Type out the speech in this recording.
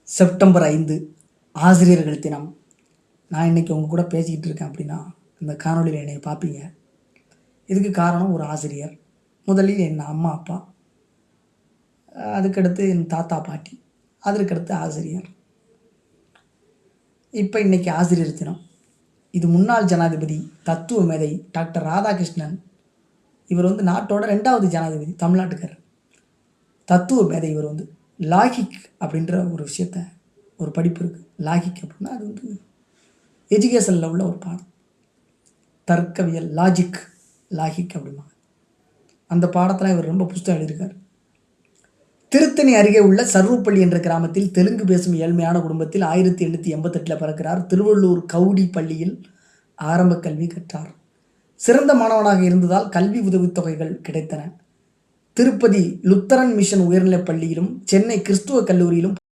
September 5 ஆசிரியர்கள் தினம். நான் இன்றைக்கி உங்கள் கூட பேசிக்கிட்டு இருக்கேன் அப்படின்னா, இந்த காணொலியில் என்னை பார்ப்பீங்க. இதுக்கு காரணம் ஒரு ஆசிரியர். முதலில் என் அம்மா அப்பா, அதுக்கடுத்து என் தாத்தா பாட்டி, அதற்கடுத்து ஆசிரியர். இப்போ இன்றைக்கி ஆசிரியர் தினம். இது முன்னாள் ஜனாதிபதி தத்துவ மேதை டாக்டர் ராதாகிருஷ்ணன். இவர் நாட்டோட 2வது ஜனாதிபதி, தமிழ்நாட்டுக்காரர். தத்துவ மேதை இவர் லாகிக் அப்படின்ற ஒரு விஷயத்த, ஒரு படிப்பு இருக்குது. லாகிக் அப்படின்னா அது எஜுகேஷனில் உள்ள ஒரு பாடம். தர்க்கவியல், லாகிக் அப்படிம்பாங்க. அந்த பாடத்தில் இவர் ரொம்ப புஸ்தகம் எழுதியிருக்கார். திருத்தணி அருகே உள்ள சர்வப்பள்ளி என்ற கிராமத்தில் தெலுங்கு பேசும் ஏழ்மையான குடும்பத்தில் 1888 பிறக்கிறார். திருவள்ளூர் கவுடி பள்ளியில் ஆரம்ப கல்வி கற்றார். சிறந்த மாணவனாக இருந்ததால் கல்வி உதவித்தொகைகள் கிடைத்தன. திருப்பதி லுத்தரன் மிஷன் உயர்நிலைப் பள்ளியிலும் சென்னை கிறிஸ்துவ கல்லூரியிலும்